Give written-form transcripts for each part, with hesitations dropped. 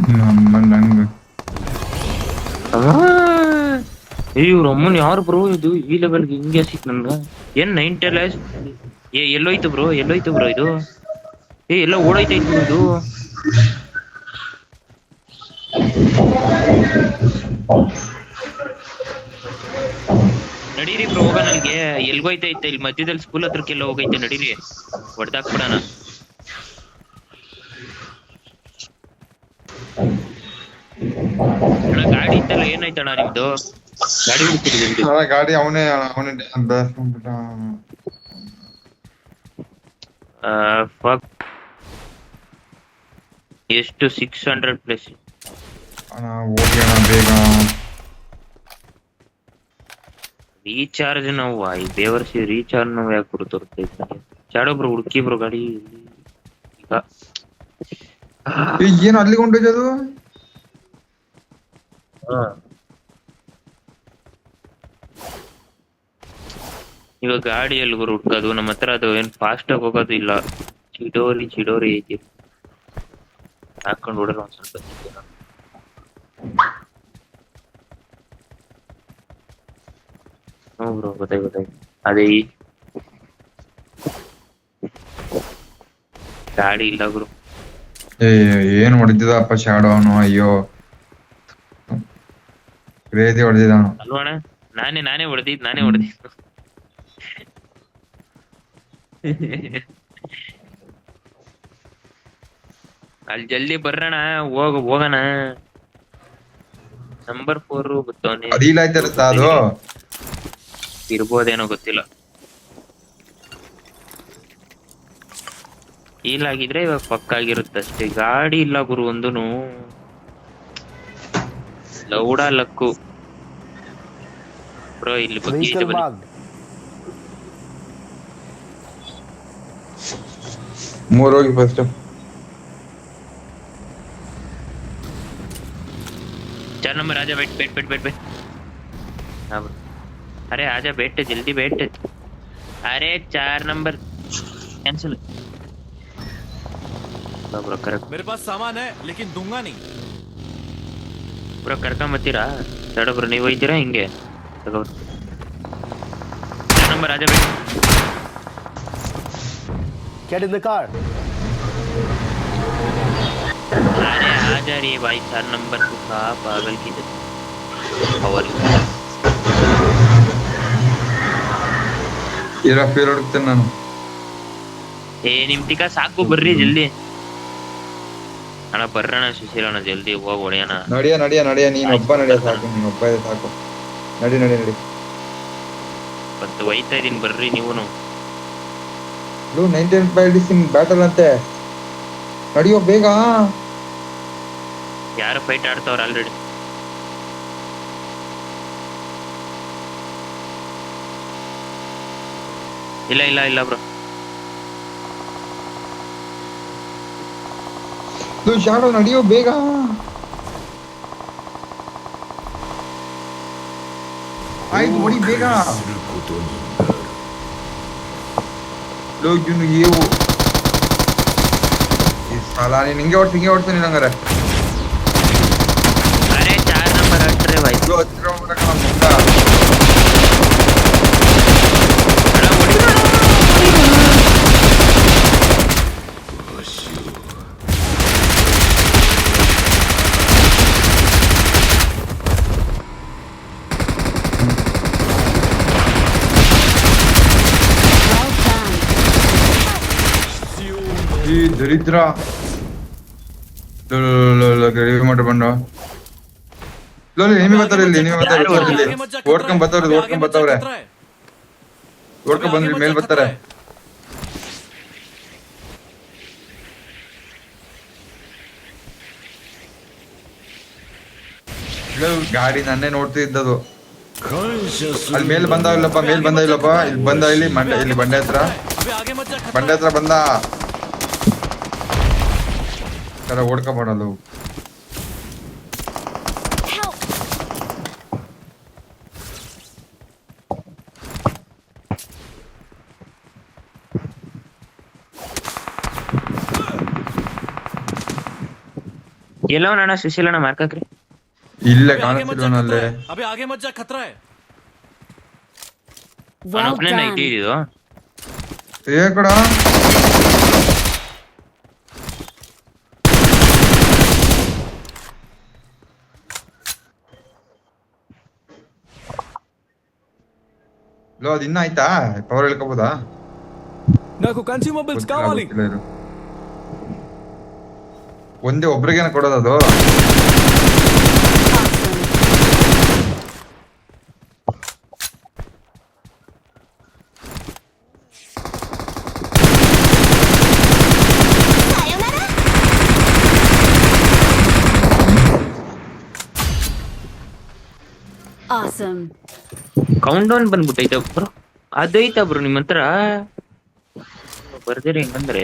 ನಮ್ಮಲ್ಲಿ ಹಂಗ ಇವ್ರ ಅಮ್ಮನ್ ಯಾರು ಬ್ರೋ ಇದು ಈ ಲೆವೆಲ್ಗೆ ಹಿಂಗೆ ಸಿಕ್ ನನ್ಗ ಏನ್ 90 ಲ್ಯಾಶ್ ಎಲ್ಲೋಯ್ತು ಬ್ರೋ ಇದು ಎಲ್ಲ ಓಡೈತೈತ್ ಬ್ರೋ ಇದು ನಡೀರಿ ಬ್ರೋ ಹೋಗೋಣ ಅಲ್ಲಿಗೆ ಎಲ್ಗೋಯ್ತೈತೆ ಇಲ್ಲಿ ಮಧ್ಯದಲ್ಲಿ ಸ್ಕೂಲ್ ಹತ್ರಕ್ಕೆಲ್ಲ ಹೋಗೈತೆ ನಡೀರಿ ಹೊಡೆದಾಕ್ಬಿಡಣ ಅಣ್ಣ ಗಾಡಿ ಇತ್ತಲ್ಲ ಏನಾಯ್ತಣ್ಣ ನಿಮ್ದು ಗಾಡಿ ಬಿಡ್ತೀರಿ ಜಲ್ದಿ ಗಾಡಿ ಅವನೇ ಬೇಸ್ಕೊಂಡ್ಬಿಟ್ಟ. ಫಕ್ ಎಷ್ಟು 600 ಪ್ಲಸ್ ಅಣ್ಣ ಹೋಗಿ ಅಣ್ಣ ಬೇಗ. ರೀಚಾರ್ಜ್ ನಾವು ಈ ಬೇವರ್ಸಿ ರೀಚಾರ್ಜ್ ನಾವು ಯಾಕೆ ಕೊಡ್ತೋರ್ತೈತೆ ಚಾಡೋಬ್ರು ಹುಡುಕಿ ಬ್ರೋ ಗಾಡಿ ಈಗ ಏನು ಅಲ್ಲಿಗೆ ಹೊಂಟೋಯ್ತು ಅದು. ಇವಾಗ ಗಾಡಿ ಎಲ್ಲಿ ಗುರು ಹುಡ್ಕೋದು ನಮ್ಮ ಹತ್ರ ಅದು ಏನ್ ಫಾಸ್ಟ್ ಆಗಿ ಹೋಗೋದು ಇಲ್ಲ ಚಿಡೋರಿ ಐತಿ ಹಾಕೊಂಡು ಹೊಡೋಣ ಒಂದ್ ಸ್ವಲ್ಪ ಬ್ರೋ ಗೊತ್ತಾಯ್ತು ಅದೇ ಗಾಡಿ ಇಲ್ಲ ಗುರು ಏನ್ ಹೊಡೆದಿದಪ್ಪ ಶಾಡೋ ಅವನು. ಅಯ್ಯೋ ಕ್ರೇಜಿ ಹೊಡೆದಿದ ಅವನು ಅಲ್ವಾಣ ನಾನೇ ಹೊಡೆದಿದ್ದು ಅಲ್ಲಿ ಜಲ್ದಿ ಬರ್ರಣ ಹೋಗೋಣ ನಂಬರ್ 4 ಗೊತ್ತವನೇ ಅದಿಲ್ಲ ಆಯ್ತಾರತ್ತ ಅದು ಇರ್ಬೋದೇನೋ ಗೊತ್ತಿಲ್ಲ ಆಗಿದ್ರೆ ಇವಾಗ ಪಕ್ಕ ಆಗಿರುತ್ತಷ್ಟೇ ಗಾಡಿ ಇಲ್ಲ ಗುರು ಒಂದೂನು ಲೌಡ ಲಕ್ಕು ಬ್ರೋ ಇಲ್ಲಿ ಬಗ್ಗೆ ಮೂರ್ ಹೋಗಿ ಫಸ್ಟ್ चार नंबर आजा बैठ हाँ ब्रो अरे आजा बैठ जल्दी बैठ अरे 4 नंबर कैंसिल ब्रो कर मेरे पास सामान है लेकिन दूंगा नहीं ಬ್ರೋ ಕರ್ಕೊಂಬತ್ತೀರಾ ತಡ ಬ್ರೋ ನೀವು ಹೋಯ್ತೀರಾ ಹಿಂಗೆ ತಗೋ 4 नंबर आजा बैठ Get in the car. अरे आजा रे भाई 4 नंबर को कहा पागल की ಇರ ಫೇರ್ ಹೊಡ್ತೇನೆ ನಾನು. ನಿಮ್ತಿಕ ಸಾಕು ಬರ್ರಿ ಜಲ್ದಿ ಅಣ್ಣ ಬರ್ರಣ ಸುಶೀಲಣ್ಣ ಜಲ್ದಿ ಹೋಗಿ ಹೊಡೆಯೋಣ ನಡಿಯ ನೀನ್ ಒಬ್ಬ ನಡಿಯ ಸಾಕು. ನೀನ್ ಒಬ್ಬ ಇದೆ ಸಾಕು. ನಡಿ ಮತ್ತೆ ಒಯ್ತಾ ಇದೀನಿ ಬರ್ರಿ ನೀವುನು 19 ಬ್ಯಾಟಲ್ ಅಂತೆ ನಡಿಯೋ ಬೇಗ. ಯಾರು ಫೈಟ್ ಆಡ್ತಾವ್ರ ಆಲ್ರೆಡಿ ಇಲ್ಲ ಬ್ರೋ ಶಾಡೋ ನಡಿಯೋ ಬೇಗ. ಆಯ್ತು ಹೊಡಿ ಬೇಗ. ಸಾಲ ನೀನ್ ಹಿಂಗೆ ಓಡ್ತೀನಿ ಹಂಗಾರೆ. अरे 4 नंबर हट रहे भाई ಈ ದರಿದ್ರ ಮಾಡ ಬಂಡ ನಿಮಗೆ ಬರ್ತಾರೆ ಇಲ್ಲಿ ಓಡ್ಕೊಂಡ್ ಬರ್ತಾವ್ರೆ ಬಂದ್ರಿ ಮೇಲ್ ಬರ್ತಾರೆ. ಗಾಡಿ ನನ್ನೇ ನೋಡ್ತಿದ್ದದು. ಅಲ್ಲಿ ಮೇಲ್ ಬಂದಾವಿಲ್ಲಪ್ಪ ಇಲ್ಲಿ ಬಂದ ಇಲ್ಲಿ ಬಂಡೆ ಹತ್ರ ಬಂದ ಓಡ್ಕೊಂಬಾಡಲು. ಎಲ್ಲವನ ಸುಶೀಲಣ್ಣ ಮಾರ್ಕಾಕ್ರಿ. ಇಲ್ಲೇ अबे आगे मत जा ಕಾಣಿಸ್ತಿಲ್ವನಲ್ಲೇ. खतरा है अबे आगे मत जा खतरा है Well ಒಬ್ಬನೇ done. ನೈಟ್ ಇದು. ಕಡ ಲೋ, ಅದು ಇನ್ನ ಆಯ್ತಾ? ಪವರ್ ಹೇಳ್ಕೋಬೋದಾ? నాకు కన్స్యూమబుల్స్ కావాలి ಗೊತ್ತಿಲ್ಲ ಇರು. ಒಂದೇ ಒಬ್ರಿಗೇನ ಕೊಡೋದದು? Awesome. ಕೌಂಟ್ ಡೌನ್ ಬಂದ್ಬಿಟ್ಟೈತೆ ಬ್ರೋ. ಅದೈತಾ ಬ್ರೋ ನಿಮ್ಮ ಹತ್ರ? ಬರ್ದಿರಿ ಹೆಂಗಂದ್ರೆ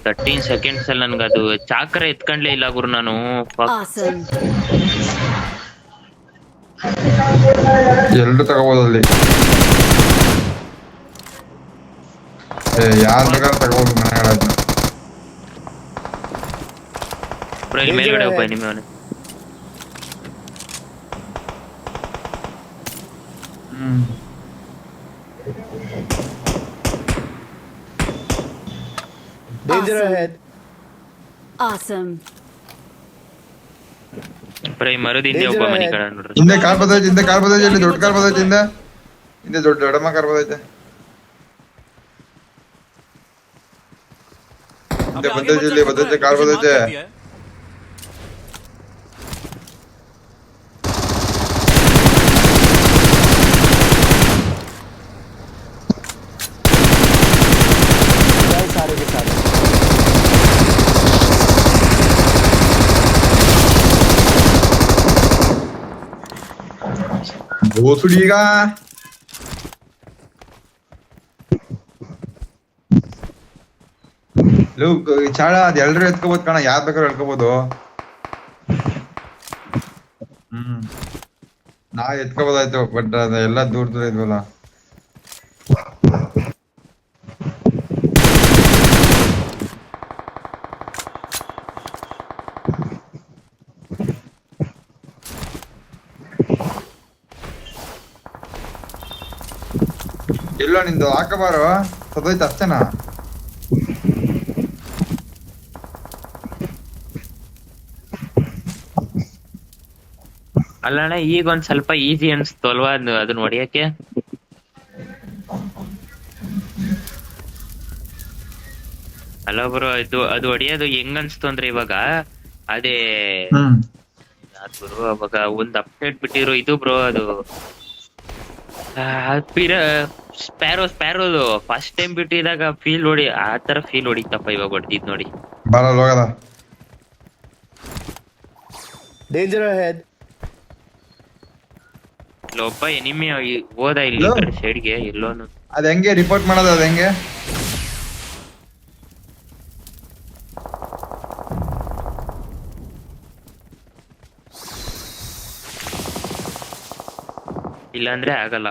13 ಸೆಕೆಂಡ್ಸ್ ಅಲ್ಲಿ ನನ್ಗೆ ಅದು ಚಾಕ್ರ ಎತ್ಕೊಂಡ್ಲೇ ಇಲ್ಲ ಗುರು ನಾನು. Awesome. ಎಲ್ರು ತಗೋಬೋದಲ್ಲಿ. ಯಾರ್ ಬೇಕಾದ್ರೂ ತಗೋಬೋದು ಮನೆಗಳನ್ನ. ಬ್ರೋ ಇಲ್ಲಿ ಮೇಲ್ಗಡೆ ಒಬ್ಬ ನಿಮ್ಮವನೇ. Danger ahead. Awesome. ಬ್ರೋ ಈ ಮರದ ಹಿಂದೆ ಒಬ್ಬ ಮನೆ ಕಡೆ ನೋಡ್ರಿ. ಹಿಂದೆ ಕಾರ್ ಬದೈತೆ, ಹಿಂದೆ ಕಾರ್ ಬದೈತೆ, ಇಲ್ಲಿ ದೊಡ್ಡ ಕಾರ್ ಬದೈತೆ, ಹಿಂದೆ ದೊಡ್ಡಮ್ಮ ಕಾರ್ ಬದೈತೆ. अबे ಹಿಂದೆ आगे ಬದೈತೆ, मत ಇಲ್ಲಿ जा खतरा ಬದೈತೆ, है ಕಾರ್ तुझे मार ಬದೈತೆ. सकती है सारे के सारे ಬೋಸುಡೀಗ ಚಾಳ ಅದ್ ಎಲ್ರು ಎತ್ಕೋಬೋದು ಕಣ, ಯಾರ್ ಬೇಕಾದ್ರೂ ಎತ್ಕೋಬೋದು. ನಾ ಎತ್ಕೋಬೋದಾಯ್ತು, ಬಟ್ ಅದೆಲ್ಲ ದೂರ ದೂರ ಇದ್ವಲ್ಲ. ಎಲ್ಲೋ ನಿಂದು ಹಾಕಬಾರು ಸದೋಯ್ತು ಅಷ್ಟೇನಾ? ಅಲ್ಲಣ್ಣ ಈಗ ಒಂದ್ ಸ್ವಲ್ಪ ಈಸಿ ಅನ್ಸ್ತು ಅಲ್ವಾ ಅದನ್ನ ಹೊಡಿಯಕ್ಕೆ? ಅಲ್ಲ ಬ್ರೋ ಅದು ಹೊಡಿಯೋದು ಹೆಂಗ್ ಅನ್ಸ್ತು ಅಂದ್ರೆ ಇವಾಗ ಅದೇ ಬ್ರೋ ಅವಾಗ ಒಂದ್ ಅಪ್ಡೇಟ್ ಬಿಟ್ಟಿರೋ ಇದು ಬ್ರೋ ಅದು ಸ್ಪ್ಯಾರೋದು ಫಸ್ಟ್ ಟೈಮ್ ಬಿಟ್ಟಿದಾಗ ಫೀಲ್ ಹೊಡಿ ಆ ತರ ಫೀಲ್ ಹೊಡಿತಪ್ಪ ಇವಾಗ ಹೊಡ್ದಿದ್ ನೋಡಿ. ಬರಲ್ಲ ಹೋಗದ. danger ahead. ಇಲ್ಲೊಬ್ಬ ಎನಿಮಿ ಹೋದ ಇಲ್ಲಿ ಸೈಡ್ಗೆ ಎಲ್ಲೋನು. ಅದ್ ಹೆಂಗೆ ರಿಪೋರ್ಟ್ ಮಾಡೋದು? ಅದ್ ಹೆಂಗೆ? ಇಲ್ಲಾಂದ್ರೆ ಆಗಲ್ಲ.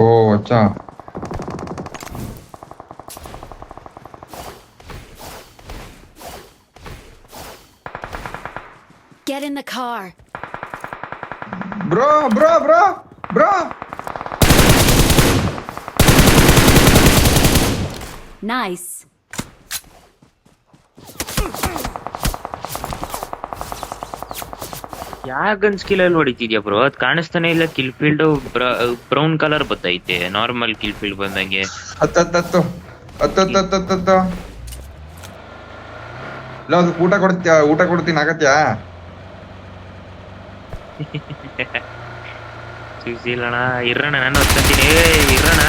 ಓ ಅಚ್ಚಾ. Get in the car. Bro bro bro bro Nice. ಯಾವ ಗನ್ ಸ್ಕಿಲ್ ಅಲ್ಲಿ ಹೊಡಿತಿದ್ಯಾ ಬ್ರೋ? ಅದ್ ಕಾಣಿಸ್ತಾನೆ ಇಲ್ಲ. ಕಿಲ್ ಫೀಲ್ಡ್ ಬ್ರೌನ್ ಕಲರ್ ಬತ್ತೈತೆ, ನಾರ್ಮಲ್ ಕಿಲ್ ಫೀಲ್ಡ್ ಬಂದಂಗೆ. ಹತ್ತು ಇಲ್ಲ, ಅದು ಊಟ ಕೊಡ್ತೀನಿ ಆಗತ್ಯಾ? ಸುಶೀಲಣ್ಣ ಇರೋಣ, ನಾನು ಹೊತ್ಕೊಂತೀನಿ. ಇರೋಣ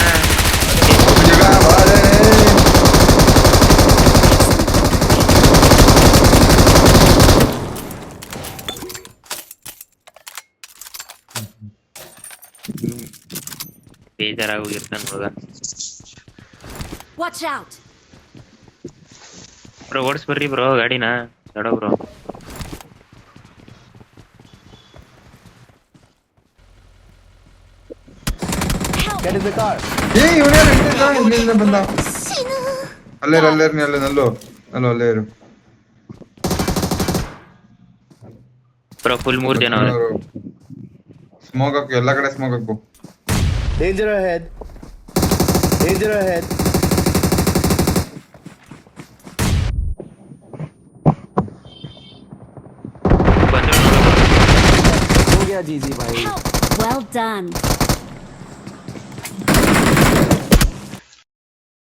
ಬೇಜಾರಾಗೋಗಿರ್ತಾನ ಹುಡುಗ. Watch out. ಬ್ರೋ ಓಡಿಸ್ ಬರ್ರಿ ಬ್ರೋ ಗಾಡಿನ. ತಡೋ bro. Get in the car. ಏ ಇವನೇ ಇಲ್ಲಿಂದ ಬಂದ. ಅಲ್ಲೇ ನೀ ಅಲ್ಲೇ ಅಲ್ಲೇ ಇರು. ಬ್ರೋ ಫುಲ್ 3 ಜನ ಅವ್ರೆ. ಸ್ಮೋಕ್ ಹಾಕು, ಎಲ್ಲ ಕಡೆ ಸ್ಮೋಕ್ ಹಾಕು. Danger ahead. Danger ahead. ಬಂದ್ರು हो गया जीजी भाई. Well done.